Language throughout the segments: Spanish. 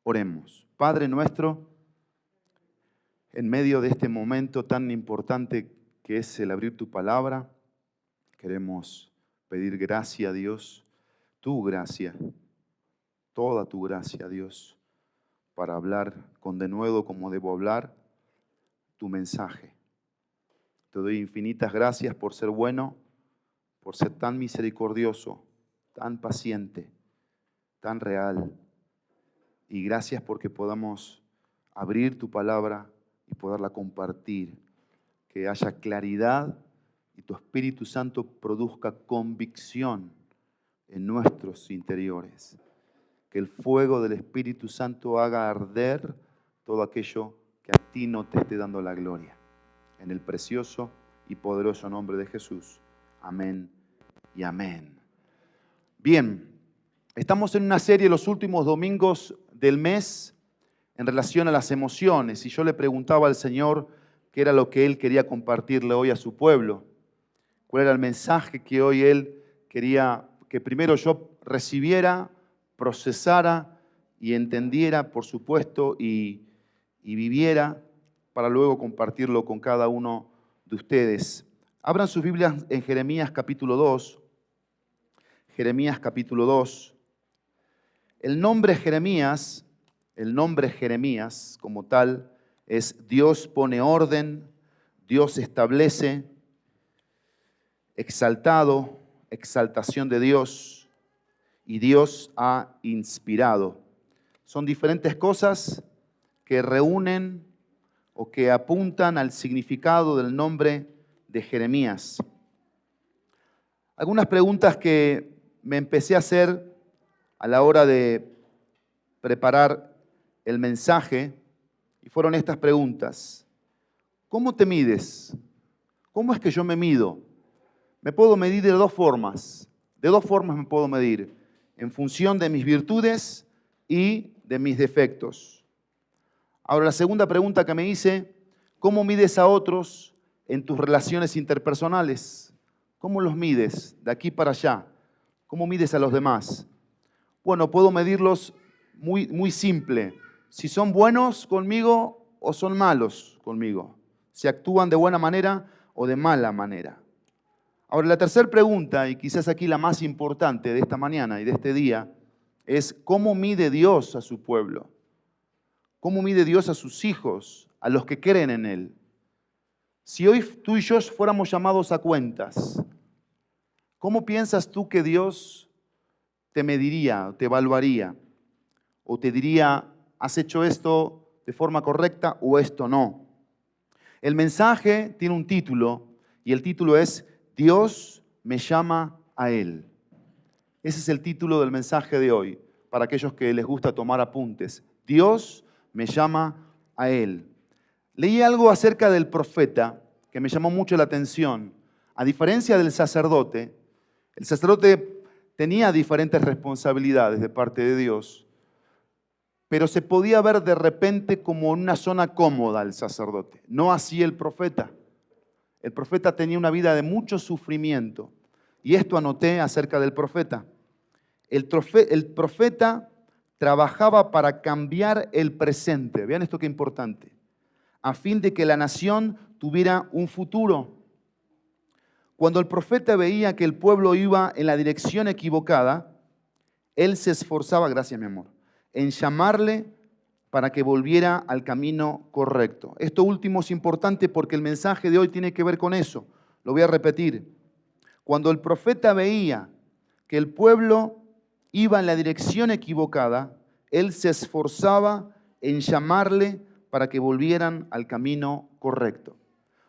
Oremos. Padre nuestro, en medio de este momento tan importante que es el abrir tu palabra, queremos pedir gracia a Dios, tu gracia, toda tu gracia, Dios, para hablar con denuedo como debo hablar tu mensaje. Te doy infinitas gracias por ser bueno, por ser tan misericordioso, tan paciente, tan real. Y gracias porque podamos abrir tu palabra y poderla compartir. Que haya claridad y tu Espíritu Santo produzca convicción en nuestros interiores. Que el fuego del Espíritu Santo haga arder todo aquello que a ti no te esté dando la gloria. En el precioso y poderoso nombre de Jesús. Amén y amén. Bien, estamos en una serie los últimos domingos del mes en relación a las emociones. Y yo le preguntaba al Señor qué era lo que Él quería compartirle hoy a su pueblo. Cuál era el mensaje que hoy Él quería que primero yo recibiera, procesara y entendiera, por supuesto, y viviera para luego compartirlo con cada uno de ustedes. Abran sus Biblias en Jeremías capítulo 2. Jeremías capítulo 2. El nombre Jeremías como tal es Dios pone orden, Dios establece, exaltado, exaltación de Dios, y Dios ha inspirado. Son diferentes cosas que reúnen o que apuntan al significado del nombre de Jeremías. Algunas preguntas que me empecé a hacer a la hora de preparar el mensaje, y fueron estas preguntas. ¿Cómo te mides? ¿Cómo es que yo me mido? Me puedo medir de dos formas. De dos formas me puedo medir. En función de mis virtudes y de mis defectos. Ahora, la segunda pregunta que me hice, ¿cómo mides a otros en tus relaciones interpersonales? ¿Cómo los mides de aquí para allá? ¿Cómo mides a los demás? Bueno, puedo medirlos muy simple. Si son buenos conmigo o son malos conmigo. Si actúan de buena manera o de mala manera. Ahora, la tercera pregunta, y quizás aquí la más importante de esta mañana y de este día, es ¿cómo mide Dios a su pueblo? ¿Cómo mide Dios a sus hijos, a los que creen en Él? Si hoy tú y yo fuéramos llamados a cuentas, ¿cómo piensas tú que Dios te mediría, te evaluaría? O te diría, ¿has hecho esto de forma correcta o esto no? El mensaje tiene un título y el título es Dios me llama a Él. Ese es el título del mensaje de hoy, para aquellos que les gusta tomar apuntes. Dios me llama a Él. Leí algo acerca del profeta que me llamó mucho la atención. A diferencia del sacerdote, el sacerdote tenía diferentes responsabilidades de parte de Dios, pero se podía ver de repente como en una zona cómoda el sacerdote. No así el profeta. El profeta tenía una vida de mucho sufrimiento. Y esto anoté acerca del profeta. El profeta trabajaba para cambiar el presente. Vean esto qué importante. A fin de que la nación tuviera un futuro. Cuando el profeta veía que el pueblo iba en la dirección equivocada, él se esforzaba, gracias mi amor, en llamarle para que volviera al camino correcto. Esto último es importante porque el mensaje de hoy tiene que ver con eso. Lo voy a repetir. Cuando el profeta veía que el pueblo iba en la dirección equivocada, él se esforzaba en llamarle para que volvieran al camino correcto.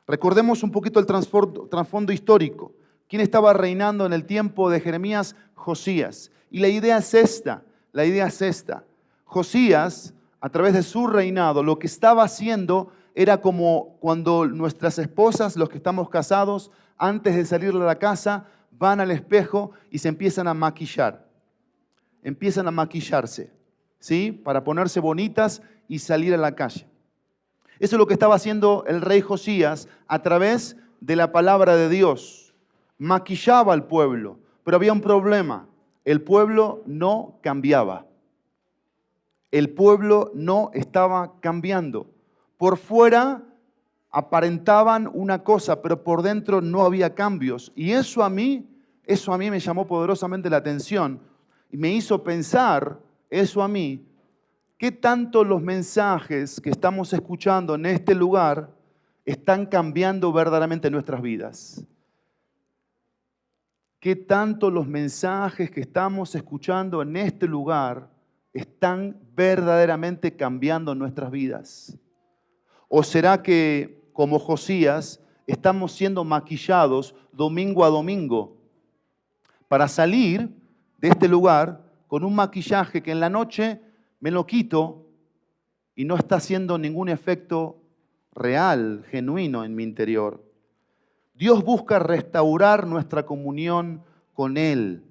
Recordemos un poquito el trasfondo histórico. ¿Quién estaba reinando en el tiempo de Jeremías? Josías. Y la idea es esta. Josías, a través de su reinado, lo que estaba haciendo era como cuando nuestras esposas, los que estamos casados, antes de salir de la casa, van al espejo y se empiezan a maquillar. Empiezan a maquillarse, ¿sí? Para ponerse bonitas y salir a la calle. Eso es lo que estaba haciendo el rey Josías a través de la palabra de Dios. Maquillaba al pueblo, pero había un problema. El pueblo no cambiaba. El pueblo no estaba cambiando. Por fuera aparentaban una cosa, pero por dentro no había cambios. Y eso a mí me llamó poderosamente la atención y me hizo pensar, eso a mí, qué tanto los mensajes que estamos escuchando en este lugar están cambiando verdaderamente nuestras vidas. Qué tanto los mensajes que estamos escuchando en este lugar están verdaderamente cambiando nuestras vidas. ¿O será que, como Josías, estamos siendo maquillados domingo a domingo para salir de este lugar con un maquillaje que en la noche me lo quito y no está haciendo ningún efecto real, genuino en mi interior? Dios busca restaurar nuestra comunión con Él.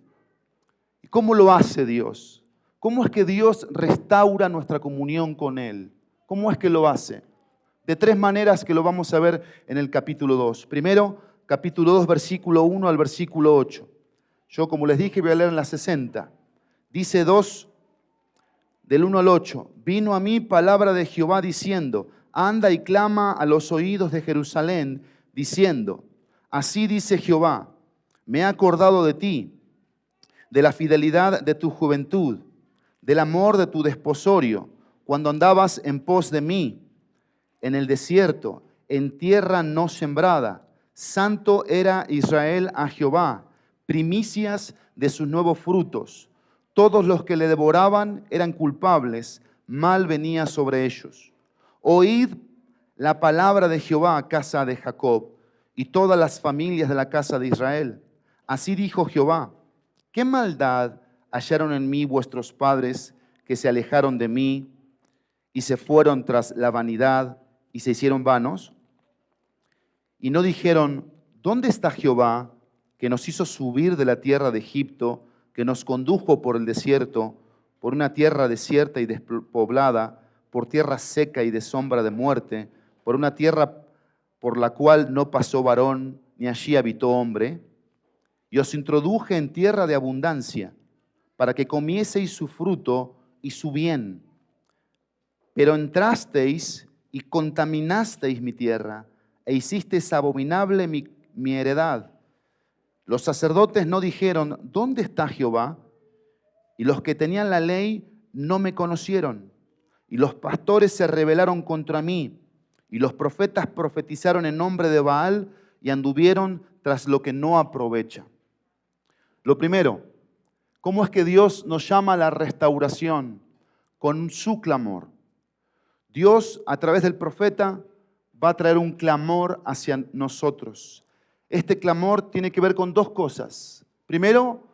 ¿Y cómo lo hace Dios? ¿Cómo es que Dios restaura nuestra comunión con Él? ¿Cómo es que lo hace? De tres maneras que lo vamos a ver en el capítulo 2. Primero, capítulo 2, versículo 1 al versículo 8. Yo, como les dije, voy a leer en la 60. Dice 2, del 1 al 8. Vino a mí palabra de Jehová diciendo, anda y clama a los oídos de Jerusalén, diciendo, así dice Jehová, me he acordado de ti, de la fidelidad de tu juventud, del amor de tu desposorio, cuando andabas en pos de mí, en el desierto, en tierra no sembrada. Santo era Israel a Jehová, primicias de sus nuevos frutos. Todos los que le devoraban eran culpables, mal venía sobre ellos. Oíd la palabra de Jehová, casa de Jacob, y todas las familias de la casa de Israel. Así dijo Jehová, ¿qué maldad hallaron en mí vuestros padres que se alejaron de mí y se fueron tras la vanidad y se hicieron vanos? Y no dijeron, ¿dónde está Jehová que nos hizo subir de la tierra de Egipto, que nos condujo por el desierto, por una tierra desierta y despoblada, por tierra seca y de sombra de muerte, por una tierra por la cual no pasó varón, ni allí habitó hombre? Y os introduje en tierra de abundancia, para que comieseis su fruto y su bien. Pero entrasteis y contaminasteis mi tierra, e hicisteis abominable mi heredad. Los sacerdotes no dijeron, ¿dónde está Jehová? Y los que tenían la ley no me conocieron. Y los pastores se rebelaron contra mí. Y los profetas profetizaron en nombre de Baal y anduvieron tras lo que no aprovecha. Lo primero, ¿cómo es que Dios nos llama a la restauración? Con su clamor. Dios, a través del profeta, va a traer un clamor hacia nosotros. Este clamor tiene que ver con dos cosas. Primero,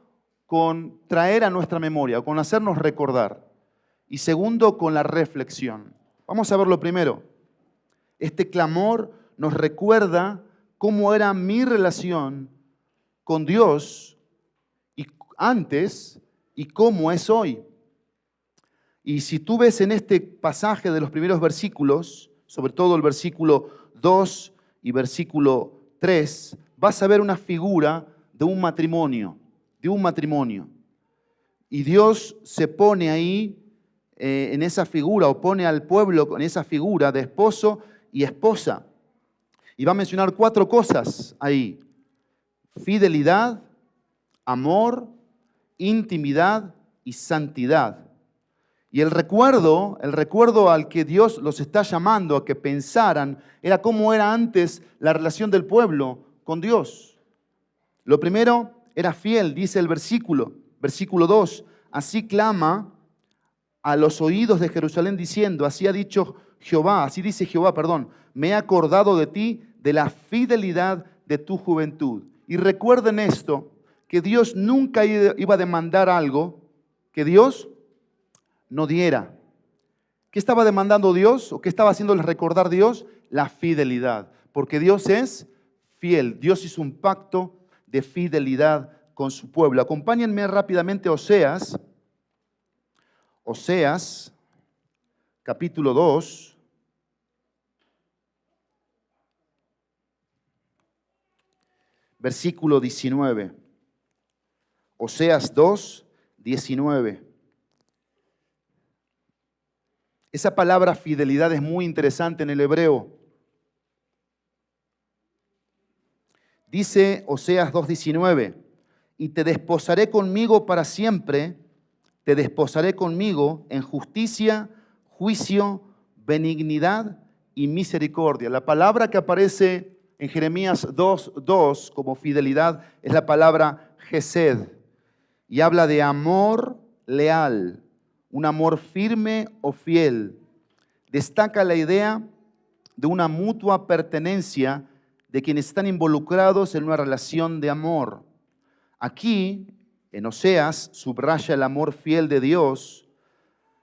con traer a nuestra memoria, con hacernos recordar. Y segundo, con la reflexión. Vamos a ver lo primero. Este clamor nos recuerda cómo era mi relación con Dios y antes y cómo es hoy. Y si tú ves en este pasaje de los primeros versículos, sobre todo el versículo 2 y versículo 3, vas a ver una figura de un matrimonio, Y Dios se pone ahí en esa figura, o pone al pueblo en esa figura de esposo y esposa. Y va a mencionar 4 cosas ahí: fidelidad, amor, intimidad y santidad. Y el recuerdo al que Dios los está llamando a que pensaran era cómo era antes la relación del pueblo con Dios. Lo primero, era fiel, dice el versículo 2, así clama a los oídos de Jerusalén diciendo, así dice Jehová, me he acordado de ti, de la fidelidad de tu juventud. Y recuerden esto, que Dios nunca iba a demandar algo que Dios no diera. ¿Qué estaba demandando Dios o qué estaba haciéndoles recordar Dios? La fidelidad, porque Dios es fiel. Dios hizo un pacto de fidelidad con su pueblo. Acompáñenme rápidamente a Oseas, capítulo 2, versículo 19. Oseas 2, 19. Esa palabra fidelidad es muy interesante en el hebreo. Dice Oseas 2:19, y te desposaré conmigo para siempre, te desposaré conmigo en justicia, juicio, benignidad y misericordia. La palabra que aparece en Jeremías 2:2 como fidelidad es la palabra gesed y habla de amor leal, un amor firme o fiel. Destaca la idea de una mutua pertenencia de quienes están involucrados en una relación de amor. Aquí, en Oseas, subraya el amor fiel de Dios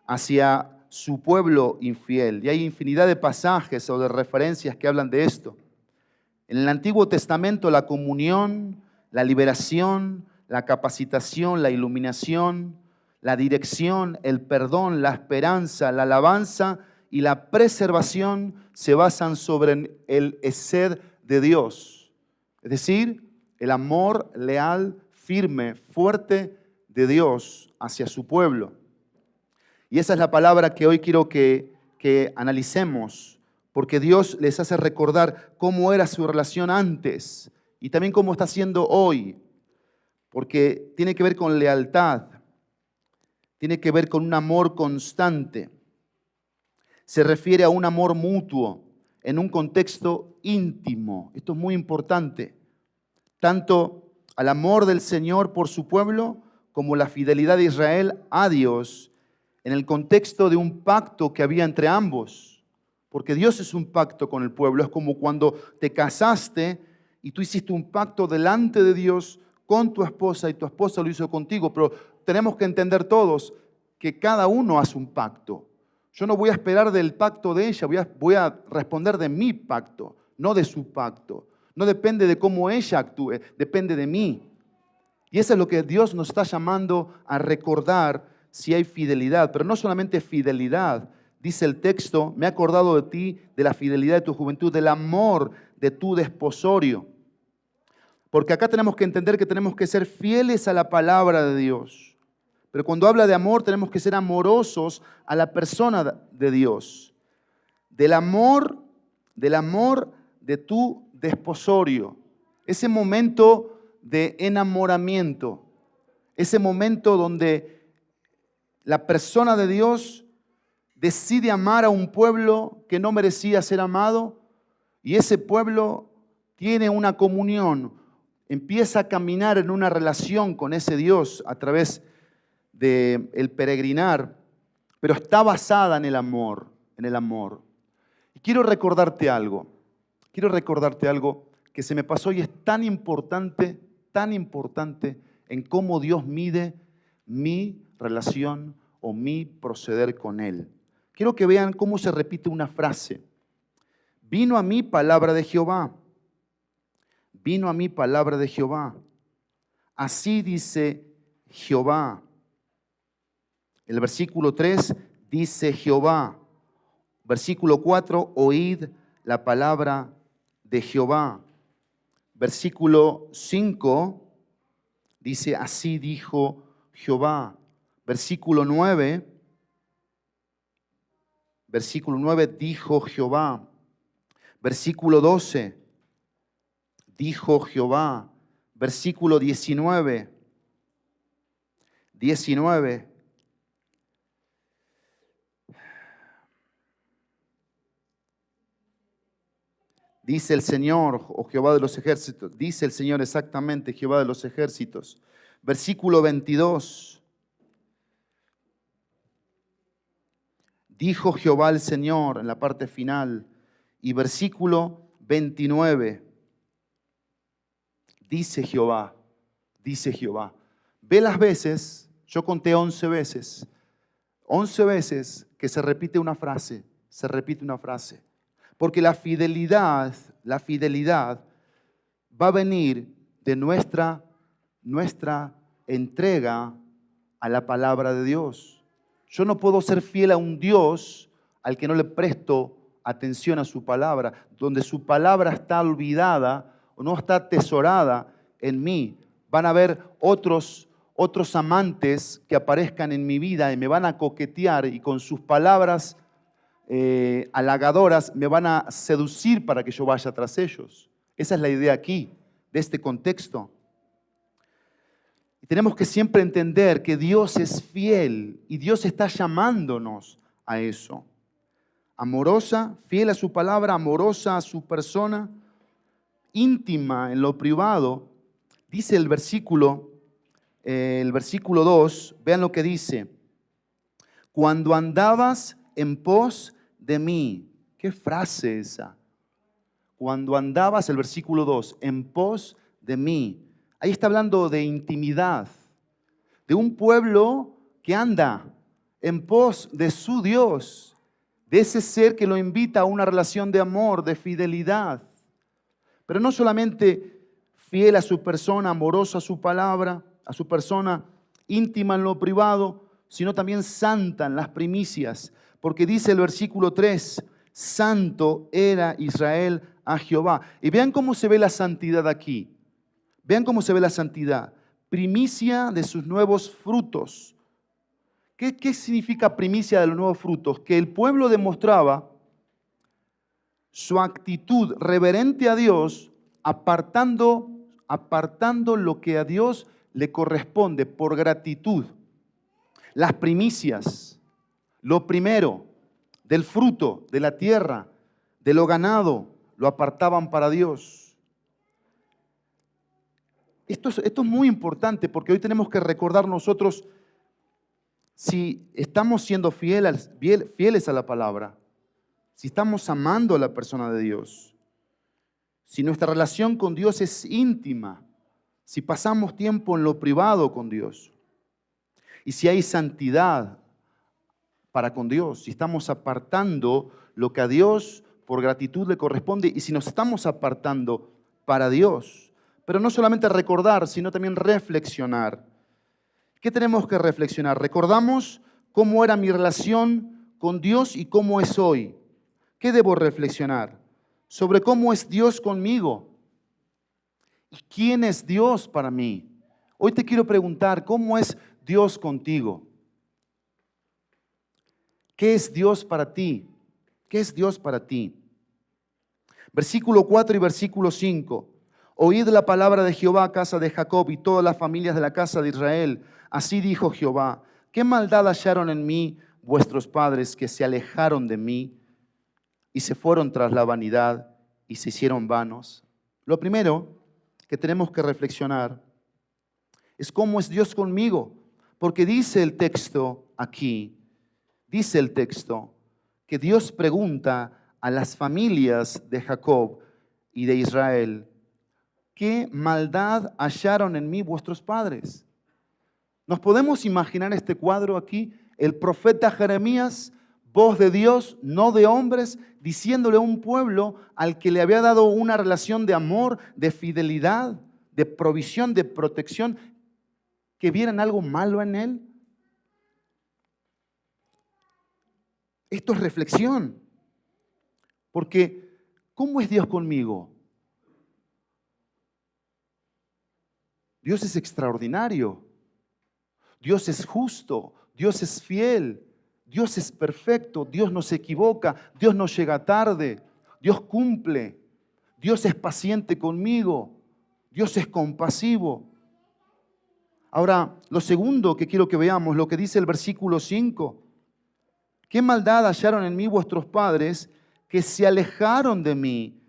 hacia su pueblo infiel. Y hay infinidad de pasajes o de referencias que hablan de esto. En el Antiguo Testamento, la comunión, la liberación, la capacitación, la iluminación, la dirección, el perdón, la esperanza, la alabanza y la preservación se basan sobre el hesed de Dios. Es decir, el amor leal, firme, fuerte de Dios hacia su pueblo. Y esa es la palabra que hoy quiero que analicemos, porque Dios les hace recordar cómo era su relación antes y también cómo está siendo hoy, porque tiene que ver con lealtad, tiene que ver con un amor constante. Se refiere a un amor mutuo en un contexto íntimo. Esto es muy importante. Tanto al amor del Señor por su pueblo como la fidelidad de Israel a Dios en el contexto de un pacto que había entre ambos. Porque Dios es un pacto con el pueblo. Es como cuando te casaste y tú hiciste un pacto delante de Dios con tu esposa y tu esposa lo hizo contigo. Pero tenemos que entender todos que cada uno hace un pacto. Yo no voy a esperar del pacto de ella, voy a responder de mi pacto, no de su pacto. No depende de cómo ella actúe, depende de mí. Y eso es lo que Dios nos está llamando a recordar si hay fidelidad. Pero no solamente fidelidad, dice el texto, me he acordado de ti, de la fidelidad de tu juventud, del amor de tu desposorio. Porque acá tenemos que entender que tenemos que ser fieles a la palabra de Dios. Pero cuando habla de amor, tenemos que ser amorosos a la persona de Dios. Del amor de tu desposorio. Ese momento de enamoramiento. Ese momento donde la persona de Dios decide amar a un pueblo que no merecía ser amado. Y ese pueblo tiene una comunión. Empieza a caminar en una relación con ese Dios a través del peregrinar, pero está basada en el amor, Y quiero recordarte algo que se me pasó y es tan importante en cómo Dios mide mi relación o mi proceder con Él. Quiero que vean cómo se repite una frase. Vino a mí palabra de Jehová. Vino a mí palabra de Jehová. Así dice Jehová. El versículo 3 dice Jehová. Versículo 4, oíd la palabra de Jehová. Versículo 5 dice, así dijo Jehová. Versículo 9 dijo Jehová. Versículo 12, dijo Jehová. Versículo 19. Dice el Señor, o Jehová de los ejércitos, dice el Señor exactamente, Jehová de los ejércitos. Versículo 22. Dijo Jehová el Señor en la parte final. Y versículo 29. Dice Jehová. Ve las veces, yo conté 11 veces. 11 veces que se repite una frase. Porque la fidelidad va a venir de nuestra entrega a la palabra de Dios. Yo no puedo ser fiel a un Dios al que no le presto atención a su palabra, donde su palabra está olvidada o no está atesorada en mí. Van a haber otros amantes que aparezcan en mi vida y me van a coquetear y con sus palabras halagadoras me van a seducir para que yo vaya tras ellos. Esa es la idea aquí, de este contexto. Y tenemos que siempre entender que Dios es fiel y Dios está llamándonos a eso. Amorosa, fiel a su palabra, amorosa a su persona, íntima en lo privado. Dice el versículo 2, vean lo que dice. Cuando andabas en pos de mí. ¿Qué frase esa? Cuando andabas, el versículo 2, en pos de mí. Ahí está hablando de intimidad, de un pueblo que anda en pos de su Dios, de ese ser que lo invita a una relación de amor, de fidelidad. Pero no solamente fiel a su persona, amoroso a su palabra, a su persona, íntima en lo privado, sino también santa en las primicias. Porque dice el versículo 3, santo era Israel a Jehová. Y vean cómo se ve la santidad aquí. Vean cómo se ve la santidad. Primicia de sus nuevos frutos. ¿Qué significa primicia de los nuevos frutos? Que el pueblo demostraba su actitud reverente a Dios, apartando lo que a Dios le corresponde por gratitud. Las primicias, lo primero del fruto de la tierra, de lo ganado, lo apartaban para Dios. Esto es muy importante porque hoy tenemos que recordar nosotros si estamos siendo fieles a la palabra, si estamos amando a la persona de Dios, si nuestra relación con Dios es íntima, si pasamos tiempo en lo privado con Dios y si hay santidad para con Dios, si estamos apartando lo que a Dios por gratitud le corresponde y si nos estamos apartando para Dios. Pero no solamente recordar, sino también reflexionar. ¿Qué tenemos que reflexionar? Recordamos cómo era mi relación con Dios y cómo es hoy. ¿Qué debo reflexionar? Sobre cómo es Dios conmigo y quién es Dios para mí. Hoy te quiero preguntar, ¿cómo es Dios contigo? ¿Qué es Dios para ti? ¿Qué es Dios para ti? Versículo 4 y versículo 5. Oíd la palabra de Jehová, casa de Jacob, y todas las familias de la casa de Israel. Así dijo Jehová, ¿qué maldad hallaron en mí vuestros padres que se alejaron de mí y se fueron tras la vanidad y se hicieron vanos? Lo primero que tenemos que reflexionar es cómo es Dios conmigo, porque dice el texto aquí, dice el texto que Dios pregunta a las familias de Jacob y de Israel, ¿qué maldad hallaron en mí vuestros padres? ¿Nos podemos imaginar este cuadro aquí? El profeta Jeremías, voz de Dios, no de hombres, diciéndole a un pueblo al que le había dado una relación de amor, de fidelidad, de provisión, de protección, que vieran algo malo en él. Esto es reflexión. Porque, ¿cómo es Dios conmigo? Dios es extraordinario. Dios es justo. Dios es fiel. Dios es perfecto. Dios no se equivoca. Dios no llega tarde. Dios cumple. Dios es paciente conmigo. Dios es compasivo. Ahora, lo segundo que quiero que veamos, lo que dice el versículo 5. ¿Qué maldad hallaron en mí vuestros padres que se alejaron de mí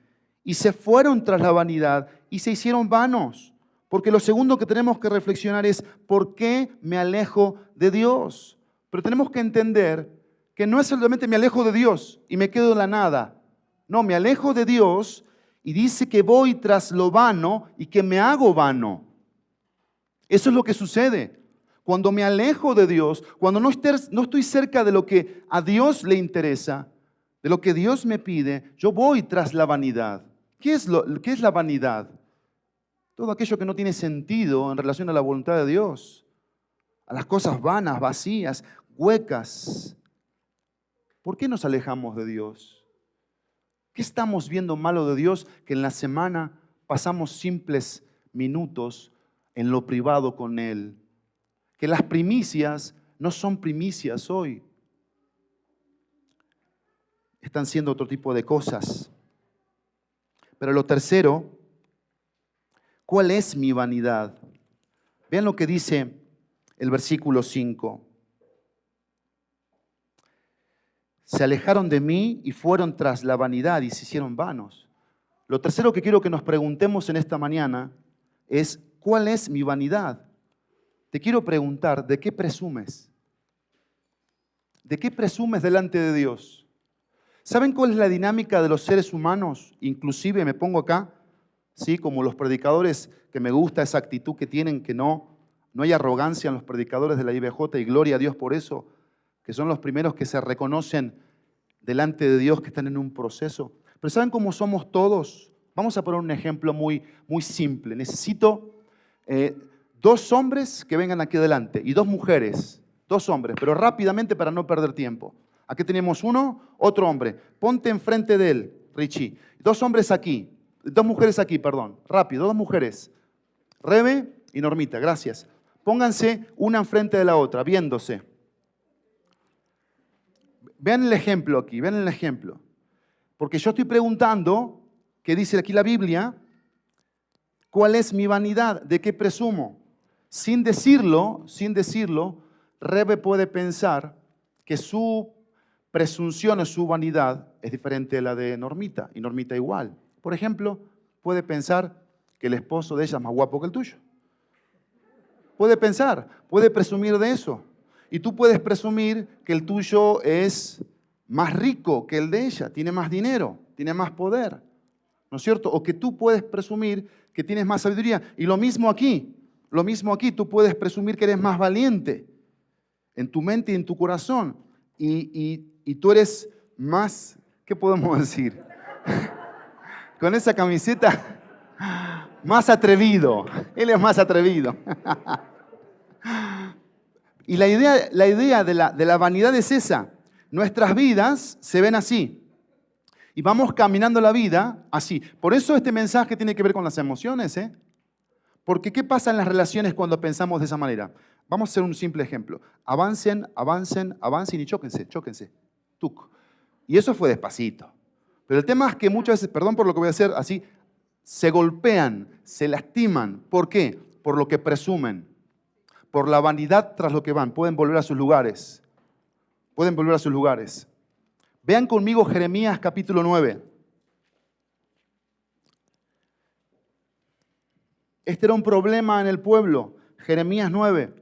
y se fueron tras la vanidad y se hicieron vanos? Porque lo segundo que tenemos que reflexionar es ¿por qué me alejo de Dios? Pero tenemos que entender que no es solamente me alejo de Dios y me quedo en la nada. No, me alejo de Dios y dice que voy tras lo vano y que me hago vano. Eso es lo que sucede. Cuando me alejo de Dios, cuando no estoy cerca de lo que a Dios le interesa, de lo que Dios me pide, yo voy tras la vanidad. ¿Qué es la vanidad? Todo aquello que no tiene sentido en relación a la voluntad de Dios, a las cosas vanas, vacías, huecas. ¿Por qué nos alejamos de Dios? ¿Qué estamos viendo malo de Dios que en la semana pasamos simples minutos en lo privado con Él? Que las primicias no son primicias hoy. están siendo otro tipo de cosas. Pero lo tercero, ¿cuál es mi vanidad? Vean lo que dice el versículo 5. Se alejaron de mí y fueron tras la vanidad y se hicieron vanos. Lo tercero que quiero que nos preguntemos en esta mañana es, ¿cuál es mi vanidad? Te quiero preguntar, ¿de qué presumes? ¿De qué presumes delante de Dios? ¿Saben cuál es la dinámica de los seres humanos? Inclusive me pongo acá, ¿sí? Como los predicadores, que me gusta esa actitud que tienen, que no hay arrogancia en los predicadores de la IBJ, y gloria a Dios por eso, que son los primeros que se reconocen delante de Dios, que están en un proceso. Pero ¿saben cómo somos todos? Vamos a poner un ejemplo muy simple. Necesito 2 hombres que vengan aquí adelante y 2 mujeres. 2 hombres, pero rápidamente para no perder tiempo. Aquí tenemos uno, otro hombre. Ponte enfrente de él, Richie. 2 hombres aquí, 2 mujeres aquí, perdón. Rápido, 2 mujeres. Rebe y Normita, gracias. Pónganse una enfrente de la otra, viéndose. Vean el ejemplo aquí, vean el ejemplo. Porque yo estoy preguntando, ¿qué dice aquí la Biblia? ¿Cuál es mi vanidad? ¿De qué presumo? Sin decirlo, Rebe puede pensar que su presunción o su vanidad es diferente a la de Normita, y Normita igual. Por ejemplo, puede pensar que el esposo de ella es más guapo que el tuyo. Puede pensar, puede presumir de eso. Y tú puedes presumir que el tuyo es más rico que el de ella, tiene más dinero, tiene más poder, ¿no es cierto? O que tú puedes presumir que tienes más sabiduría. Y lo mismo aquí, tú puedes presumir que eres más valiente en tu mente y en tu corazón. Y tú eres más, ¿qué podemos decir? Con esa camiseta, más atrevido. Él es más atrevido. Y la idea de la vanidad es esa. Nuestras vidas se ven así. Y vamos caminando la vida así. Por eso este mensaje tiene que ver con las emociones, ¿eh? Porque ¿qué pasa en las relaciones cuando pensamos de esa manera? Vamos a hacer un simple ejemplo. Avancen y chóquense. Tuc. Y eso fue despacito. Pero el tema es que muchas veces, perdón por lo que voy a hacer así, se golpean, se lastiman. ¿Por qué? Por lo que presumen. Por la vanidad tras lo que van. Pueden volver a sus lugares. Vean conmigo Jeremías capítulo 9. Este era un problema en el pueblo. Jeremías 9.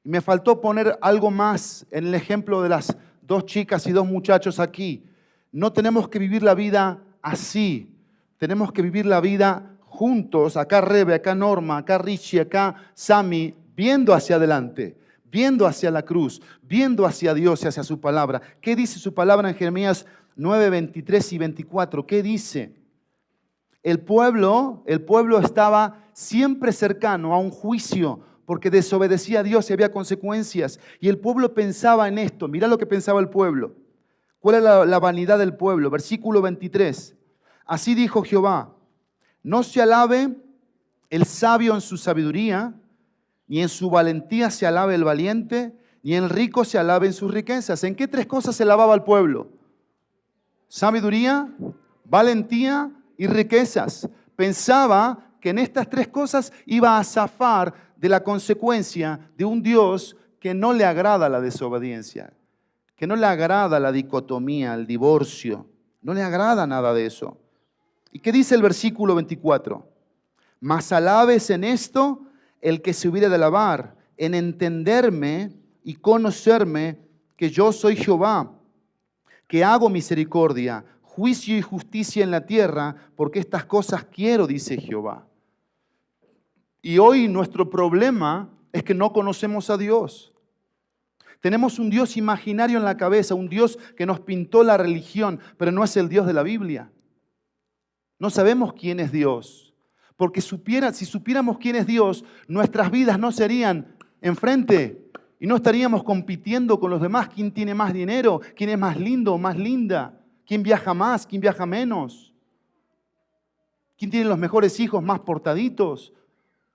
Y me faltó poner algo más en el ejemplo de las 2 chicas y 2 muchachos aquí. No tenemos que vivir la vida así. Tenemos que vivir la vida juntos. Acá Rebe, acá Norma, acá Richie, acá Sami, viendo hacia adelante, viendo hacia la cruz, viendo hacia Dios y hacia su palabra. ¿Qué dice su palabra en Jeremías 9, 23 y 24? ¿Qué dice? El pueblo estaba siempre cercano a un juicio porque desobedecía a Dios y había consecuencias. Y el pueblo pensaba en esto. Mirá lo que pensaba el pueblo. ¿Cuál es la vanidad del pueblo? Versículo 23. Así dijo Jehová: no se alabe el sabio en su sabiduría, ni en su valentía se alabe el valiente, ni el rico se alabe en sus riquezas. ¿En qué 3 cosas se alababa el pueblo? Sabiduría, valentía y riquezas. Pensaba que en estas 3 cosas iba a zafar de la consecuencia de un Dios que no le agrada la desobediencia, que no le agrada la dicotomía, el divorcio. No le agrada nada de eso. ¿Y qué dice el versículo 24? Mas alabes en esto el que se hubiera de alabar, en entenderme y conocerme que yo soy Jehová, que hago misericordia, juicio y justicia en la tierra, porque estas cosas quiero, dice Jehová. Y hoy nuestro problema es que no conocemos a Dios. Tenemos un Dios imaginario en la cabeza, un Dios que nos pintó la religión, pero no es el Dios de la Biblia. No sabemos quién es Dios. Porque si supiéramos quién es Dios, nuestras vidas no serían enfrente y no estaríamos compitiendo con los demás. ¿Quién tiene más dinero? ¿Quién es más lindo o más linda? ¿Quién viaja más? ¿Quién viaja menos? ¿Quién tiene los mejores hijos más portaditos?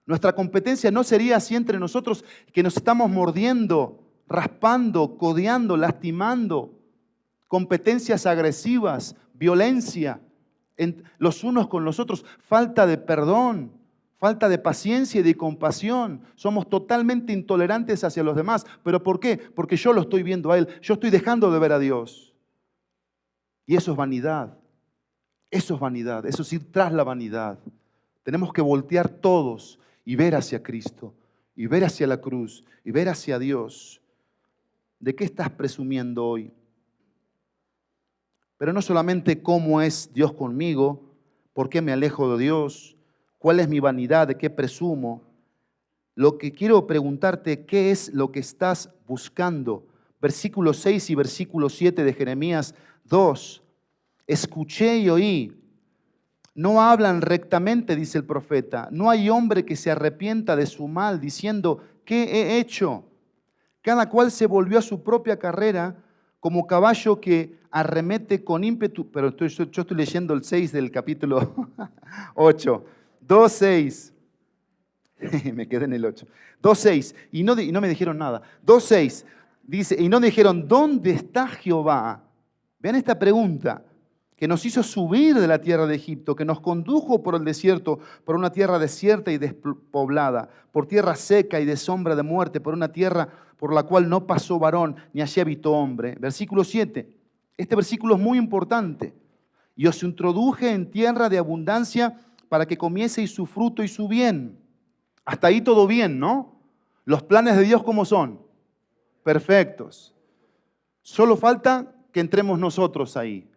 Nuestra competencia no sería así entre nosotros, que nos estamos mordiendo, raspando, codeando, lastimando, competencias agresivas, violencia los unos con los otros, falta de perdón, falta de paciencia y de compasión. Somos totalmente intolerantes hacia los demás. ¿Pero por qué? Porque yo lo estoy viendo a Él, yo estoy dejando de ver a Dios. Y eso es vanidad, eso es ir tras la vanidad. Tenemos que voltear todos y ver hacia Cristo, y ver hacia la cruz, y ver hacia Dios. ¿De qué estás presumiendo hoy? Pero no solamente cómo es Dios conmigo, por qué me alejo de Dios, cuál es mi vanidad, de qué presumo. Lo que quiero preguntarte, ¿qué es lo que estás buscando? Versículo 6 y versículo 7 de Jeremías 2. Escuché y oí. No hablan rectamente, dice el profeta. No hay hombre que se arrepienta de su mal, diciendo, ¿qué he hecho? Cada cual se volvió a su propia carrera, como caballo que arremete con ímpetu. Pero yo estoy leyendo el 6 del capítulo 8. 2:6. Me quedé en el 8. 2:6. Y no me dijeron nada. 2:6. Dice, y no dijeron, ¿dónde está Jehová? Vean esta pregunta. Que nos hizo subir de la tierra de Egipto, que nos condujo por el desierto, por una tierra desierta y despoblada, por tierra seca y de sombra de muerte, por una tierra por la cual no pasó varón, ni allí habitó hombre. Versículo 7. Este versículo es muy importante. Y os introduje en tierra de abundancia para que comieseis su fruto y su bien. Hasta ahí todo bien, ¿no? Los planes de Dios, ¿cómo son? Perfectos. Solo falta que entremos nosotros ahí.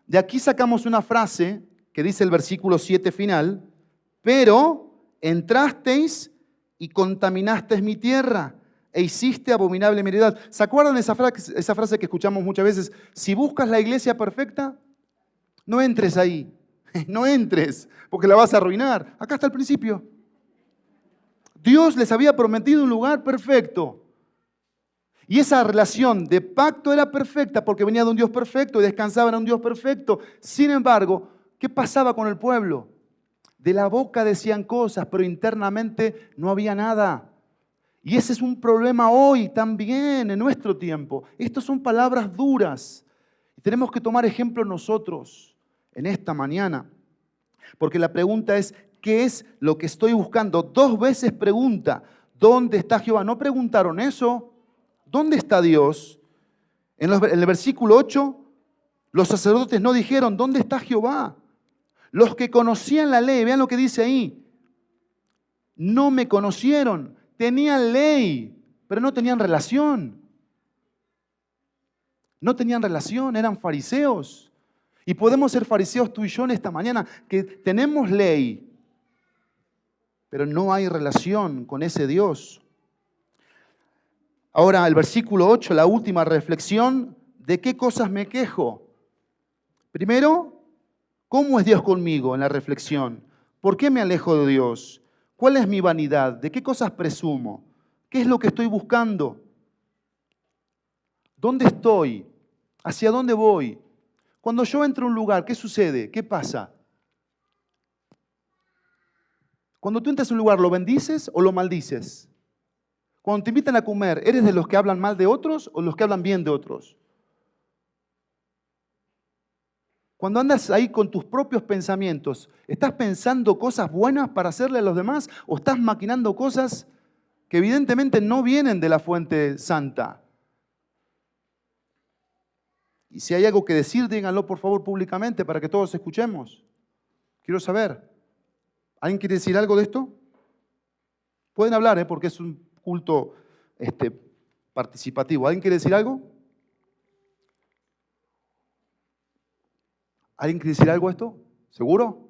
De aquí sacamos una frase que dice el versículo 7 final, pero entrasteis y contaminasteis mi tierra e hiciste abominable mi heredad. ¿Se acuerdan de esa frase que escuchamos muchas veces? Si buscas la iglesia perfecta, no entres ahí, no entres, porque la vas a arruinar. Acá está el principio. Dios les había prometido un lugar perfecto. Y esa relación de pacto era perfecta porque venía de un Dios perfecto y descansaban en un Dios perfecto. Sin embargo, ¿qué pasaba con el pueblo? De la boca decían cosas, pero internamente no había nada. Y ese es un problema hoy también, en nuestro tiempo. Estas son palabras duras. Y tenemos que tomar ejemplo nosotros en esta mañana. Porque la pregunta es, ¿qué es lo que estoy buscando? 2 veces pregunta, ¿dónde está Jehová? ¿No preguntaron eso? ¿Dónde está Dios? En el versículo 8, los sacerdotes no dijeron, ¿dónde está Jehová? Los que conocían la ley, vean lo que dice ahí, no me conocieron, tenían ley, pero no tenían relación. No tenían relación, eran fariseos. Y podemos ser fariseos tú y yo en esta mañana, que tenemos ley, pero no hay relación con ese Dios. Ahora, el versículo 8, la última reflexión, ¿de qué cosas me quejo? Primero, ¿cómo es Dios conmigo en la reflexión? ¿Por qué me alejo de Dios? ¿Cuál es mi vanidad? ¿De qué cosas presumo? ¿Qué es lo que estoy buscando? ¿Dónde estoy? ¿Hacia dónde voy? Cuando yo entro a un lugar, ¿qué sucede? ¿Qué pasa? Cuando tú entras a un lugar, ¿lo bendices o lo maldices? Cuando te invitan a comer, ¿eres de los que hablan mal de otros o los que hablan bien de otros? Cuando andas ahí con tus propios pensamientos, ¿estás pensando cosas buenas para hacerle a los demás o estás maquinando cosas que evidentemente no vienen de la fuente santa? Y si hay algo que decir, díganlo por favor públicamente para que todos escuchemos. Quiero saber. ¿Alguien quiere decir algo de esto? Pueden hablar, porque es un culto participativo. ¿Alguien quiere decir algo? ¿Alguien quiere decir algo a esto? ¿Seguro?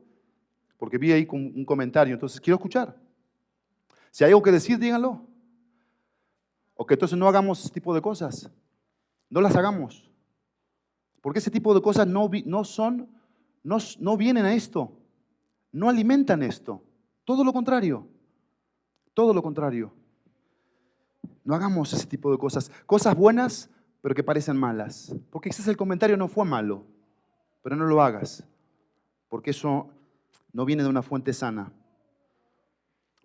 Porque vi ahí un comentario, entonces quiero escuchar. Si hay algo que decir, díganlo. O que entonces no hagamos ese tipo de cosas. No las hagamos. Porque ese tipo de cosas no vienen a esto. No alimentan esto. Todo lo contrario. Todo lo contrario. No hagamos ese tipo de cosas. Cosas buenas, pero que parecen malas. Porque quizás el comentario no fue malo, pero no lo hagas. Porque eso no viene de una fuente sana.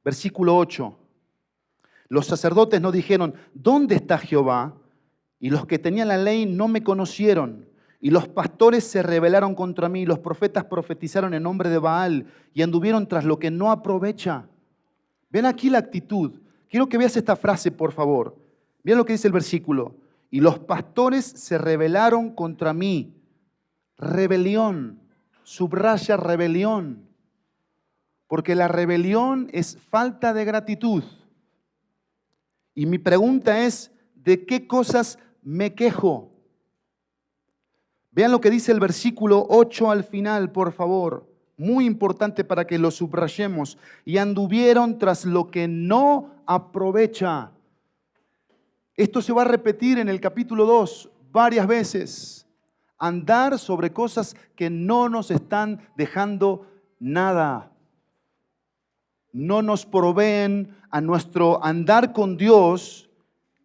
Versículo 8. Los sacerdotes no dijeron, ¿dónde está Jehová? Y los que tenían la ley no me conocieron. Y los pastores se rebelaron contra mí, los profetas profetizaron en nombre de Baal y anduvieron tras lo que no aprovecha. Ven aquí la actitud. Quiero que veas esta frase, por favor. Vean lo que dice el versículo. Y los pastores se rebelaron contra mí. Rebelión. Subraya rebelión. Porque la rebelión es falta de gratitud. Y mi pregunta es, ¿de qué cosas me quejo? Vean lo que dice el versículo 8 al final, por favor. Muy importante para que lo subrayemos. Y anduvieron tras lo que no aprovecha. Esto se va a repetir en el capítulo 2 varias veces. Andar sobre cosas que no nos están dejando nada. No nos proveen a nuestro andar con Dios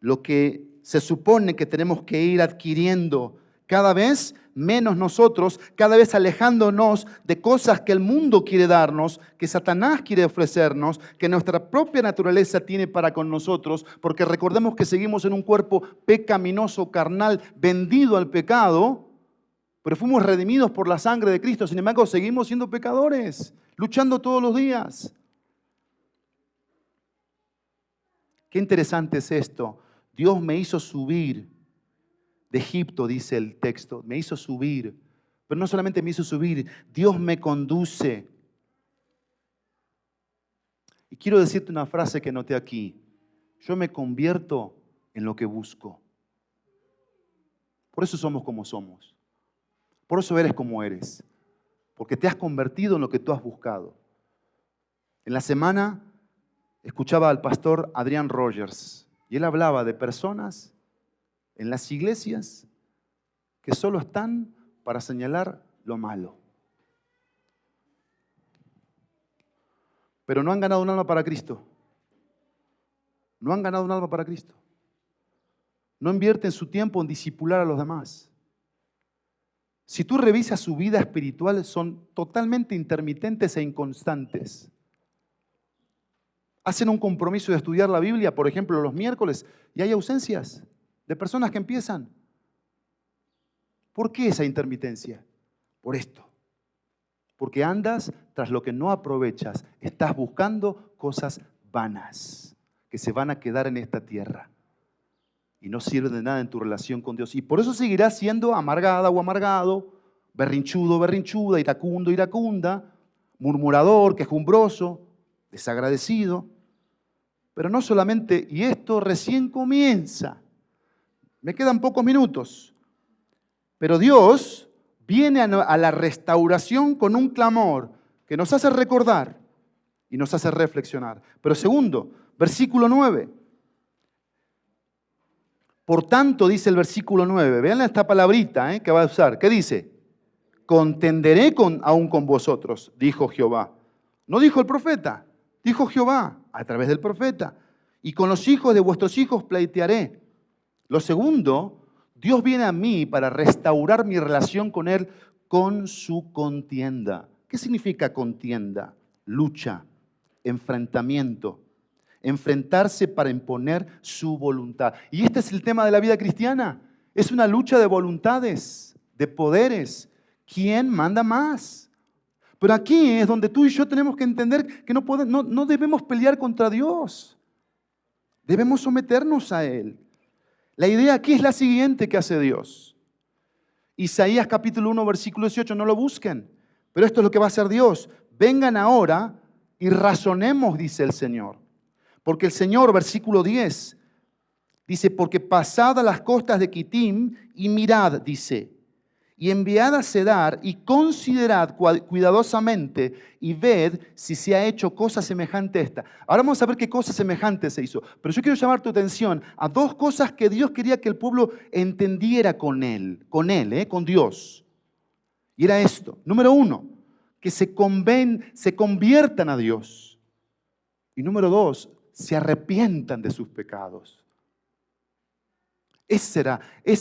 lo que se supone que tenemos que ir adquiriendo. Cada vez menos nosotros, cada vez alejándonos de cosas que el mundo quiere darnos, que Satanás quiere ofrecernos, que nuestra propia naturaleza tiene para con nosotros, porque recordemos que seguimos en un cuerpo pecaminoso, carnal, vendido al pecado, pero fuimos redimidos por la sangre de Cristo. Sin embargo, seguimos siendo pecadores, luchando todos los días. Qué interesante es esto. Dios me hizo subir de Egipto, dice el texto, me hizo subir. Pero no solamente me hizo subir, Dios me conduce. Y quiero decirte una frase que noté aquí. Yo me convierto en lo que busco. Por eso somos como somos. Por eso eres como eres. Porque te has convertido en lo que tú has buscado. En la semana escuchaba al pastor Adrian Rogers y él hablaba de personas en las iglesias que solo están para señalar lo malo. Pero no han ganado un alma para Cristo. No han ganado un alma para Cristo. No invierten su tiempo en discipular a los demás. Si tú revisas su vida espiritual, son totalmente intermitentes e inconstantes. Hacen un compromiso de estudiar la Biblia, por ejemplo, los miércoles, y hay ausencias de personas que empiezan. ¿Por qué esa intermitencia? Por esto. Porque andas tras lo que no aprovechas. Estás buscando cosas vanas que se van a quedar en esta tierra y no sirven de nada en tu relación con Dios. Y por eso seguirás siendo amargada o amargado, berrinchudo, berrinchuda, iracundo, iracunda, murmurador, quejumbroso, desagradecido. Pero no solamente, y esto recién comienza. Me quedan pocos minutos. Pero Dios viene a la restauración con un clamor que nos hace recordar y nos hace reflexionar. Pero segundo, versículo 9. Por tanto, dice el versículo 9, vean esta palabrita que va a usar. ¿Qué dice? Contenderé aún con vosotros, dijo Jehová. No dijo el profeta, dijo Jehová a través del profeta. Y con los hijos de vuestros hijos pleitearé. Lo segundo, Dios viene a mí para restaurar mi relación con Él con su contienda. ¿Qué significa contienda? Lucha, enfrentamiento. Enfrentarse para imponer su voluntad. Y este es el tema de la vida cristiana. Es una lucha de voluntades, de poderes. ¿Quién manda más? Pero aquí es donde tú y yo tenemos que entender que no debemos pelear contra Dios. Debemos someternos a Él. La idea aquí es la siguiente que hace Dios. Isaías capítulo 1, versículo 18, no lo busquen. Pero esto es lo que va a hacer Dios. Vengan ahora y razonemos, dice el Señor. Porque el Señor, versículo 10, dice, porque pasada las costas de Quitim y mirad, dice, y enviad a Cedar y considerad cuidadosamente y ved si se ha hecho cosa semejante a esta. Ahora vamos a ver qué cosa semejante se hizo. Pero yo quiero llamar tu atención a dos cosas que Dios quería que el pueblo entendiera con Dios. Y era esto. Número uno, que se conviertan a Dios. Y número dos, se arrepientan de sus pecados. Esa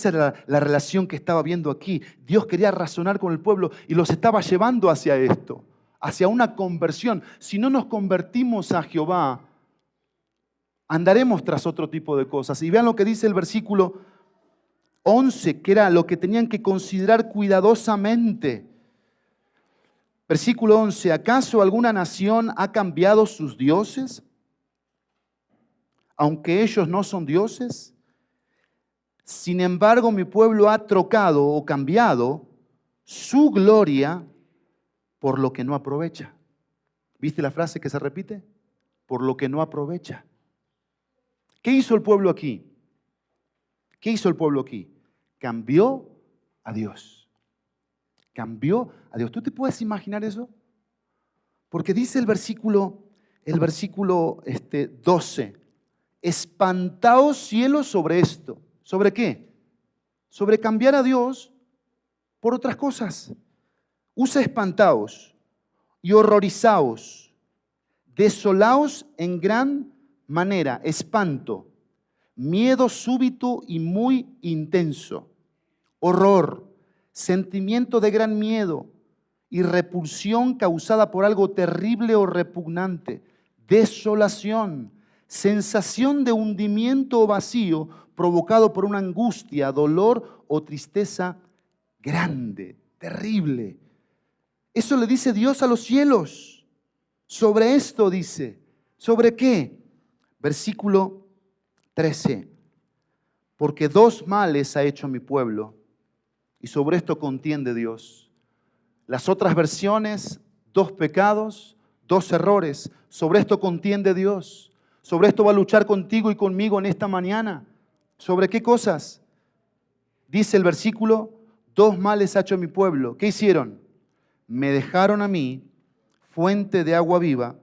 era la relación que estaba viendo aquí. Dios quería razonar con el pueblo y los estaba llevando hacia esto, hacia una conversión. Si no nos convertimos a Jehová, andaremos tras otro tipo de cosas. Y vean lo que dice el versículo 11, que era lo que tenían que considerar cuidadosamente. Versículo 11, ¿acaso alguna nación ha cambiado sus dioses, aunque ellos no son dioses? Sin embargo, mi pueblo ha trocado o cambiado su gloria por lo que no aprovecha. ¿Viste la frase que se repite? Por lo que no aprovecha. ¿Qué hizo el pueblo aquí? ¿Qué hizo el pueblo aquí? Cambió a Dios. Cambió a Dios. ¿Tú te puedes imaginar eso? Porque dice el versículo 12, espantaos cielos sobre esto. ¿Sobre qué? Sobre cambiar a Dios por otras cosas. Usa espantaos y horrorizaos, desolaos en gran manera, espanto, miedo súbito y muy intenso, horror, sentimiento de gran miedo y repulsión causada por algo terrible o repugnante, desolación, sensación de hundimiento o vacío provocado por una angustia, dolor o tristeza grande, terrible. Eso le dice Dios a los cielos. Sobre esto dice. ¿Sobre qué? Versículo 13. Porque dos males ha hecho mi pueblo, y sobre esto contiende Dios. Las otras versiones, dos pecados, dos errores. Sobre esto contiende Dios. Sobre esto va a luchar contigo y conmigo en esta mañana. ¿Sobre qué cosas? Dice el versículo, dos males ha hecho mi pueblo. ¿Qué hicieron? Me dejaron a mí fuente de agua viva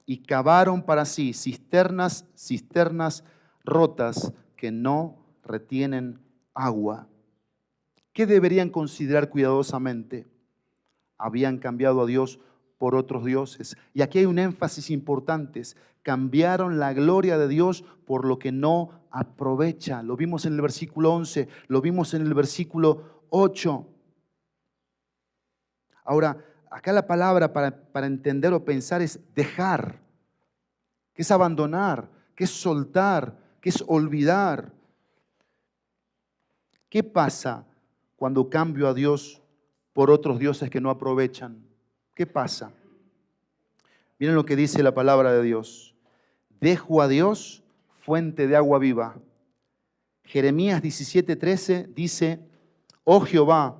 y cavaron para sí cisternas rotas que no retienen agua. ¿Qué deberían considerar cuidadosamente? Habían cambiado a Dios por otros dioses. Y aquí hay un énfasis importante. Cambiaron la gloria de Dios por lo que no aprovecha. Lo vimos en el versículo 11, lo vimos en el versículo 8. Ahora, acá la palabra para entender o pensar es dejar, que es abandonar, que es soltar, que es olvidar. ¿Qué pasa cuando cambio a Dios por otros dioses que no aprovechan? ¿Qué pasa? Miren lo que dice la palabra de Dios. Dejo a Dios fuente de agua viva. Jeremías 17:13 dice, oh Jehová,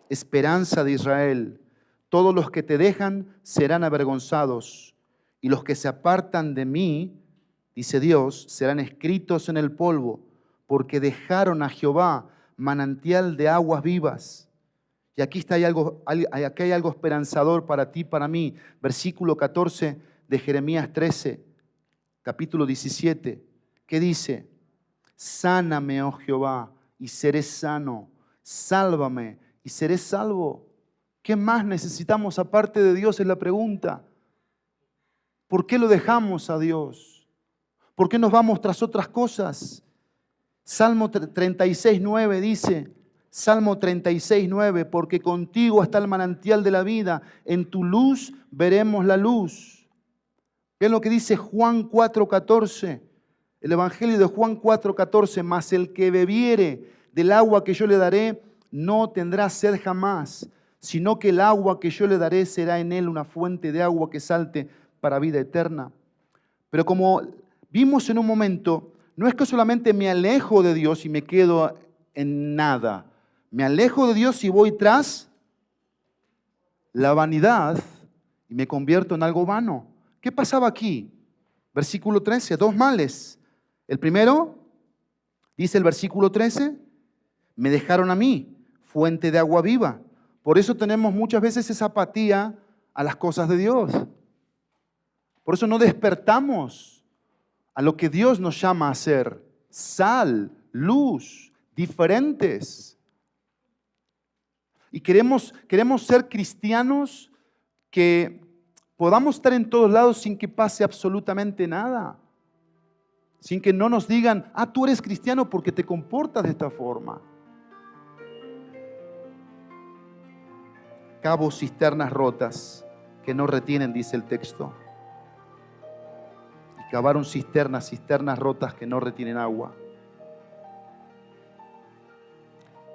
esperanza de Israel, todos los que te dejan serán avergonzados, y los que se apartan de mí, dice Dios, serán escritos en el polvo, porque dejaron a Jehová, manantial de aguas vivas. Y aquí hay algo esperanzador para ti, para mí. Versículo 14 de Jeremías 13, capítulo 17. ¿Qué dice? Sáname, oh Jehová, y seré sano. Sálvame y seré salvo. ¿Qué más necesitamos aparte de Dios? Es la pregunta. ¿Por qué lo dejamos a Dios? ¿Por qué nos vamos tras otras cosas? Salmo 36:9 dice, Salmo 36:9, porque contigo está el manantial de la vida, en tu luz veremos la luz. ¿Qué es lo que dice Juan 4:14? El Evangelio de Juan 4:14, mas el que bebiere del agua que yo le daré, no tendrá sed jamás, sino que el agua que yo le daré será en él una fuente de agua que salte para vida eterna. Pero como vimos en un momento, no es que solamente me alejo de Dios y me quedo en nada. Me alejo de Dios y voy tras la vanidad y me convierto en algo vano. ¿Qué pasaba aquí? Versículo 13, dos males. El primero, dice el versículo 13, me dejaron a mí, fuente de agua viva. Por eso tenemos muchas veces esa apatía a las cosas de Dios. Por eso no despertamos a lo que Dios nos llama a ser. Sal, luz, diferentes. Y queremos ser cristianos que podamos estar en todos lados sin que pase absolutamente nada. Sin que no nos digan, tú eres cristiano porque te comportas de esta forma. Cabos, cisternas rotas que no retienen, dice el texto. Y cavaron cisternas rotas que no retienen agua.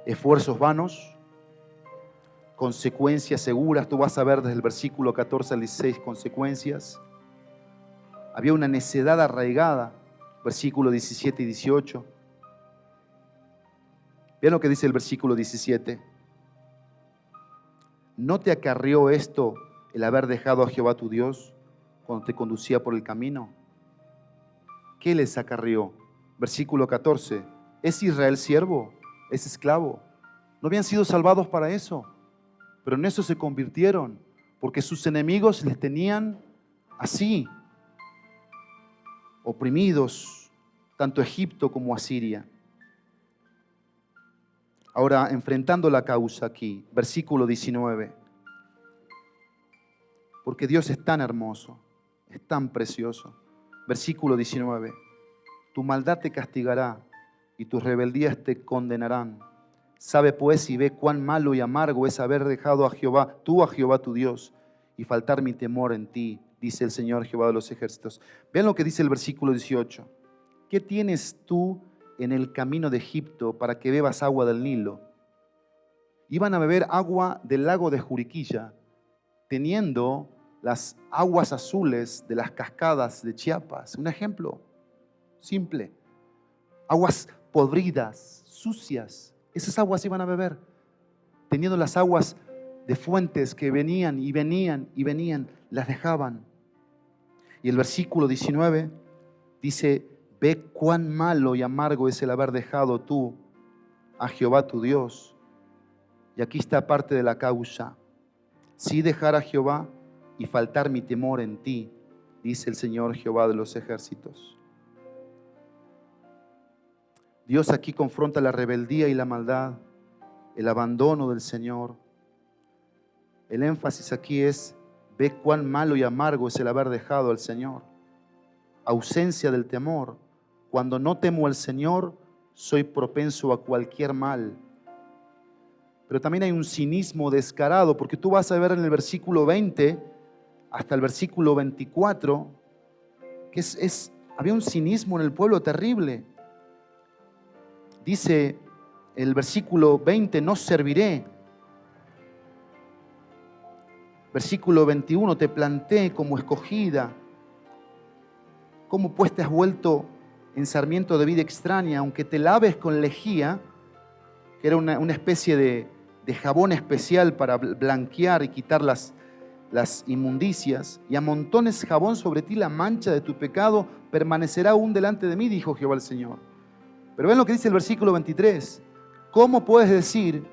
esfuerzos vanos, consecuencias seguras. Tú vas a ver desde el versículo 14 al 16 consecuencias. Había una necedad arraigada, versículo 17 y 18. Vean lo que dice el versículo 17. ¿No te acarrió esto el haber dejado a Jehová tu Dios cuando te conducía por el camino? ¿Qué les acarrió? Versículo 14. ¿Es Israel siervo? ¿Es esclavo? No habían sido salvados para eso, pero en eso se convirtieron, porque sus enemigos les tenían así, oprimidos, tanto Egipto como Asiria. Ahora, enfrentando la causa aquí, versículo 19. Porque Dios es tan hermoso, es tan precioso. Versículo 19. Tu maldad te castigará y tus rebeldías te condenarán. Sabe pues y ve cuán malo y amargo es haber dejado a Jehová tu Dios, y faltar mi temor en ti, dice el Señor Jehová de los ejércitos. Vean lo que dice el versículo 18. ¿Qué tienes tú en el camino de Egipto para que bebas agua del Nilo? Iban a beber agua del lago de Juriquilla, teniendo las aguas azules de las cascadas de Chiapas. Un ejemplo simple. Aguas podridas, sucias. Esas aguas iban a beber, teniendo las aguas de fuentes que venían y venían y venían, las dejaban. Y el versículo 19 dice: ve cuán malo y amargo es el haber dejado tú a Jehová tu Dios. Y aquí está parte de la causa. Sí, dejar a Jehová y faltar mi temor en ti, dice el Señor Jehová de los ejércitos. Dios aquí confronta la rebeldía y la maldad, el abandono del Señor. El énfasis aquí es: ve cuán malo y amargo es el haber dejado al Señor. Ausencia del temor. Cuando no temo al Señor, soy propenso a cualquier mal. Pero también hay un cinismo descarado, porque tú vas a ver en el versículo 20 hasta el versículo 24 que había un cinismo en el pueblo terrible. Dice el versículo 20: no serviré. Versículo 21: te planté como escogida. ¿Cómo pues te has vuelto en sarmiento de vida extraña? Aunque te laves con lejía, que era una especie de jabón especial para blanquear y quitar las inmundicias, y amontones jabón sobre ti, la mancha de tu pecado permanecerá aún delante de mí, dijo Jehová el Señor. Pero ven lo que dice el versículo 23. ¿Cómo puedes decir,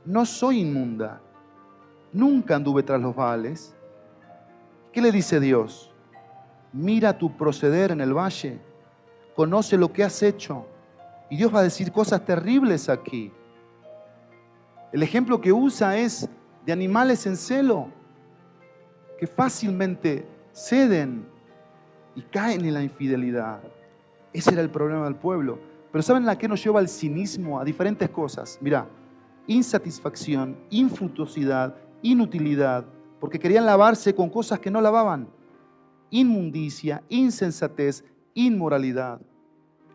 no soy inmunda? Nunca anduve tras los Baales. ¿Qué le dice Dios? Mira tu proceder en el valle, conoce lo que has hecho. Y Dios va a decir cosas terribles aquí. El ejemplo que usa es de animales en celo, que fácilmente ceden y caen en la infidelidad. Ese era el problema del pueblo. Pero ¿saben a qué nos lleva el cinismo? A diferentes cosas. Mira, insatisfacción, infructuosidad, inutilidad, porque querían lavarse con cosas que no lavaban. Inmundicia, insensatez, inmoralidad.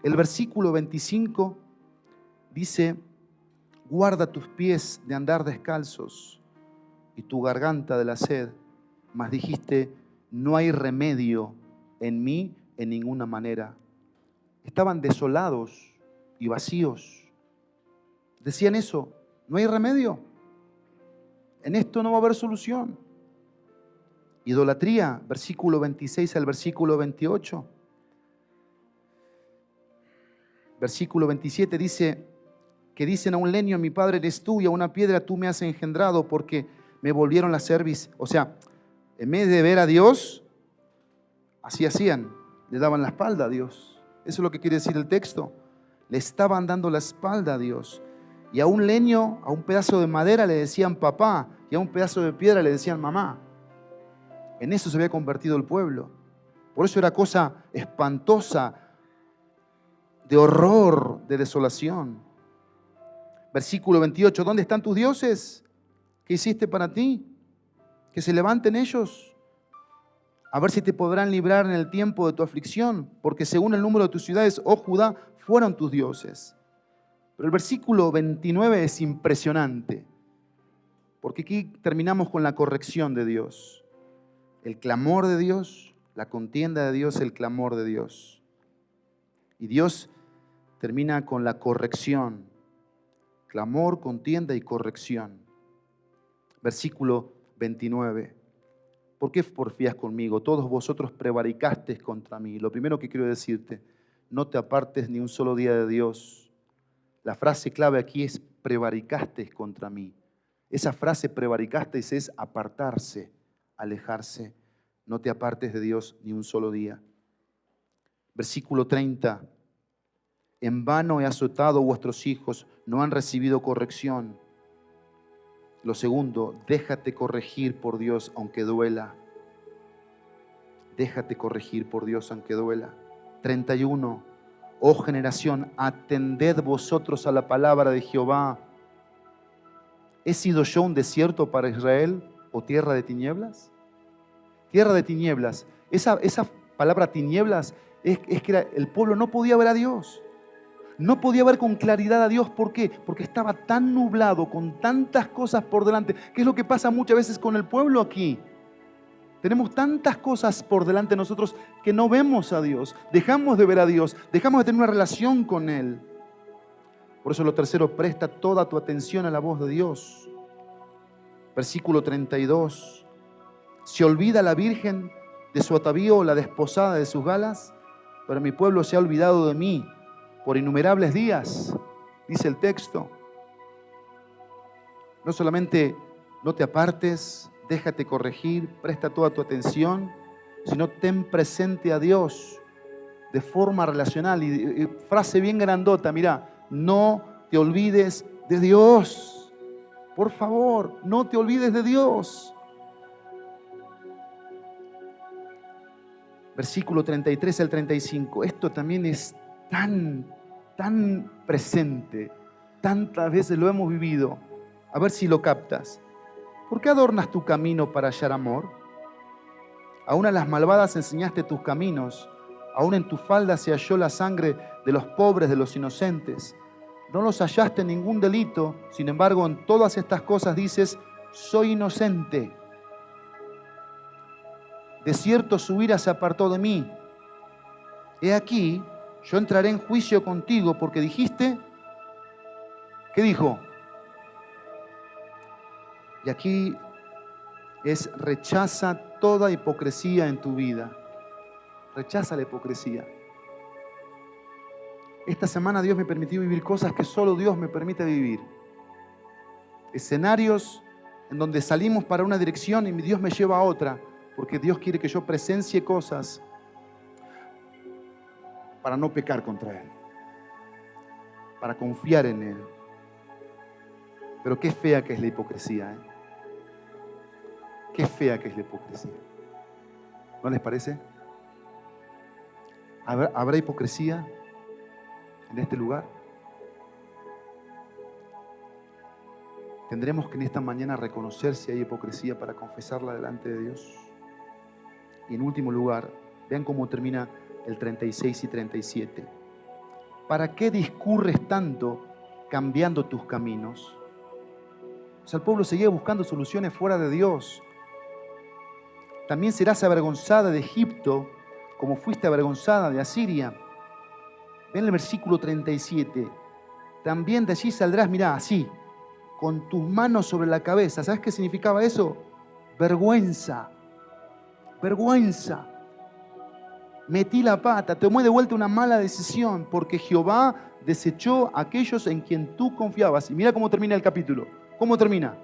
El versículo 25 dice: guarda tus pies de andar descalzos y tu garganta de la sed. Mas dijiste, no hay remedio en mí en ninguna manera. Estaban desolados y vacíos. Decían eso, no hay remedio. En esto no va a haber solución. Idolatría, versículo 26 al versículo 28. Versículo 27 dice, que dicen a un leño, mi padre eres tú, y a una piedra tú me has engendrado, porque me volvieron la cerviz. O sea, en vez de ver a Dios, así hacían, le daban la espalda a Dios. Eso es lo que quiere decir el texto. Le estaban dando la espalda a Dios. Y a un leño, a un pedazo de madera le decían papá, y a un pedazo de piedra le decían mamá. En eso se había convertido el pueblo. Por eso era cosa espantosa, de horror, de desolación. Versículo 28, ¿dónde están tus dioses? ¿Qué hiciste para ti? Que se levanten ellos, a ver si te podrán librar en el tiempo de tu aflicción, porque según el número de tus ciudades, oh Judá, fueron tus dioses. Pero el versículo 29 es impresionante, porque aquí terminamos con la corrección de Dios. El clamor de Dios, la contienda de Dios, el clamor de Dios. Y Dios termina con la corrección. Clamor, contienda y corrección. Versículo 29. ¿Por qué porfías conmigo? Todos vosotros prevaricasteis contra mí. Lo primero que quiero decirte, no te apartes ni un solo día de Dios. La frase clave aquí es prevaricasteis contra mí. Esa frase prevaricasteis es apartarse, alejarse. No te apartes de Dios ni un solo día. Versículo 30. En vano he azotado vuestros hijos, no han recibido corrección. Lo segundo, déjate corregir por Dios aunque duela. Déjate corregir por Dios aunque duela. 31. Oh generación, atended vosotros a la palabra de Jehová. ¿He sido yo un desierto para Israel o tierra de tinieblas? Tierra de tinieblas. Esa palabra tinieblas es que el pueblo no podía ver a Dios. No podía ver con claridad a Dios. ¿Por qué? Porque estaba tan nublado, con tantas cosas por delante. ¿Qué es lo que pasa muchas veces con el pueblo aquí? Tenemos tantas cosas por delante de nosotros que no vemos a Dios. Dejamos de ver a Dios. Dejamos de tener una relación con Él. Por eso lo tercero, presta toda tu atención a la voz de Dios. Versículo 32. ¿Se olvida la virgen de su atavío o la desposada de sus galas? Pero mi pueblo se ha olvidado de mí por innumerables días, dice el texto. No solamente no te apartes, déjate corregir, presta toda tu atención, sino ten presente a Dios de forma relacional. Y frase bien grandota, mira, no te olvides de Dios. Por favor, no te olvides de Dios. Versículo 33 al 35. Esto también es tan presente. Tantas veces lo hemos vivido. A ver si lo captas. ¿Por qué adornas tu camino para hallar amor? Aún a las malvadas enseñaste tus caminos. Aún en tu falda se halló la sangre de los pobres, de los inocentes. No los hallaste en ningún delito. Sin embargo, en todas estas cosas dices, soy inocente. De cierto su ira se apartó de mí. He aquí, yo entraré en juicio contigo porque dijiste, ¿qué dijo? Y aquí es rechaza toda hipocresía en tu vida. Rechaza la hipocresía. Esta semana Dios me permitió vivir cosas que solo Dios me permite vivir. Escenarios en donde salimos para una dirección y Dios me lleva a otra, porque Dios quiere que yo presencie cosas para no pecar contra Él, para confiar en Él. Pero qué fea que es la hipocresía, ¿eh? Qué fea que es la hipocresía. ¿No les parece? ¿Habrá hipocresía en este lugar? Tendremos que en esta mañana reconocer si hay hipocresía para confesarla delante de Dios. Y en último lugar, vean cómo termina el 36 y 37. ¿Para qué discurres tanto cambiando tus caminos? O sea, el pueblo seguía buscando soluciones fuera de Dios. También serás avergonzada de Egipto, como fuiste avergonzada de Asiria. Ven el versículo 37. También de allí saldrás, mirá, así, con tus manos sobre la cabeza. ¿Sabes qué significaba eso? Vergüenza. Vergüenza. Metí la pata, tomé de vuelta una mala decisión, porque Jehová desechó a aquellos en quien tú confiabas. Y mira cómo termina el capítulo. ¿Cómo termina?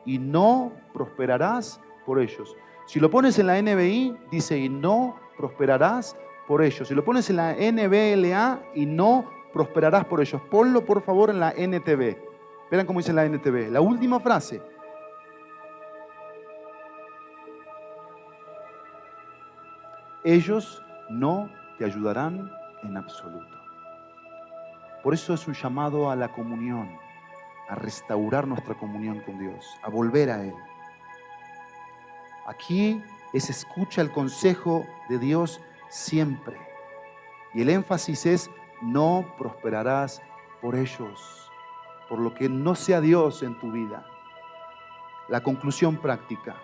Y no prosperarás por ellos. Si lo pones en la NBI, dice, y no prosperarás por ellos. Si lo pones en la NBLA, y no prosperarás por ellos. Ponlo, por favor, en la NTV. Verán cómo dice la NTV. La última frase. Ellos no te ayudarán en absoluto. Por eso es un llamado a la comunión, a restaurar nuestra comunión con Dios, a volver a Él. Aquí es escucha el consejo de Dios siempre. Y el énfasis es no prosperarás por ellos, por lo que no sea Dios en tu vida. La conclusión práctica: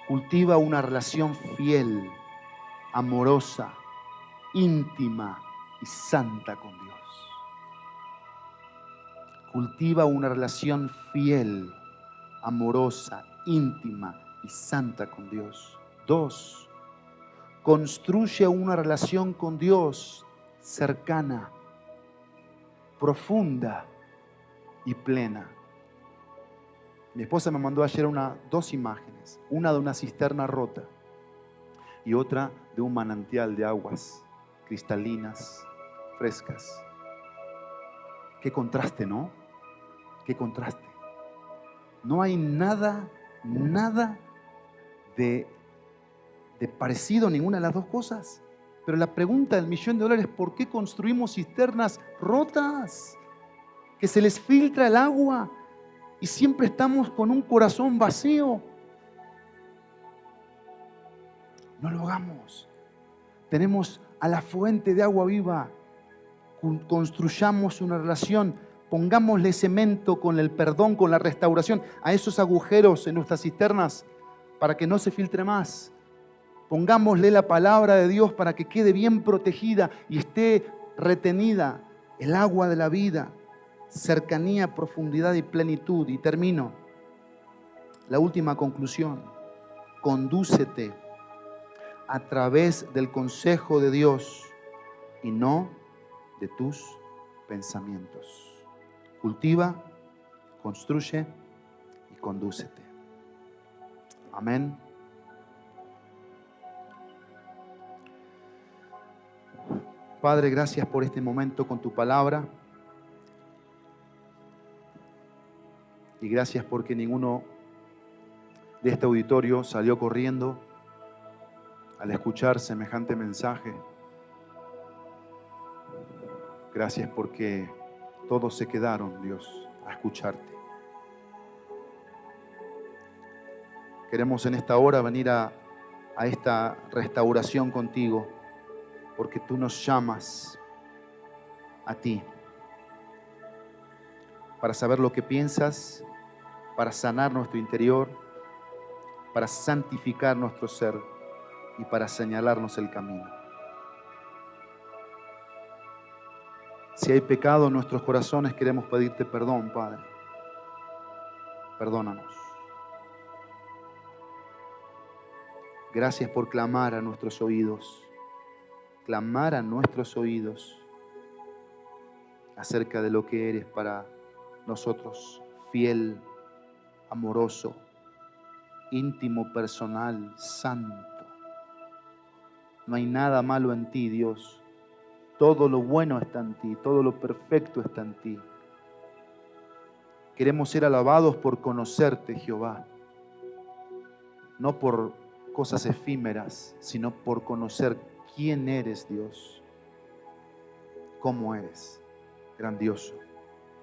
cultiva una relación fiel, amorosa, íntima y santa con Dios. Cultiva una relación fiel, amorosa, íntima y santa con Dios. 2, construye una relación con Dios cercana, profunda y plena. Mi esposa me mandó ayer 2 imágenes, una de una cisterna rota y otra de un manantial de aguas cristalinas, frescas. Qué contraste, ¿no? Qué contraste. No hay nada de parecido a ninguna de las 2 cosas. Pero la pregunta del $1.000.000 es: ¿por qué construimos cisternas rotas? Que se les filtra el agua y siempre estamos con un corazón vacío. No lo hagamos. Tenemos a la fuente de agua viva. Construyamos una relación. Pongámosle cemento con el perdón, con la restauración a esos agujeros en nuestras cisternas para que no se filtre más. Pongámosle la palabra de Dios para que quede bien protegida y esté retenida el agua de la vida. Cercanía, profundidad y plenitud. Y termino. La última conclusión: condúcete a través del consejo de Dios y no de tus pensamientos. Cultiva, construye y condúcete. Amén. Padre, gracias por este momento con tu palabra. Y gracias porque ninguno de este auditorio salió corriendo al escuchar semejante mensaje. Gracias porque todos se quedaron, Dios, a escucharte. Queremos en esta hora venir a esta restauración contigo, porque tú nos llamas a ti para saber lo que piensas, para sanar nuestro interior, para santificar nuestro ser y para señalarnos el camino. Si hay pecado en nuestros corazones, queremos pedirte perdón, Padre. Perdónanos. Gracias por clamar a nuestros oídos. Clamar a nuestros oídos acerca de lo que eres para nosotros. Fiel, amoroso, íntimo, personal, santo. No hay nada malo en ti, Dios. Todo lo bueno está en ti, todo lo perfecto está en ti. Queremos ser alabados por conocerte, Jehová. No por cosas efímeras, sino por conocer quién eres, Dios. Cómo eres, grandioso.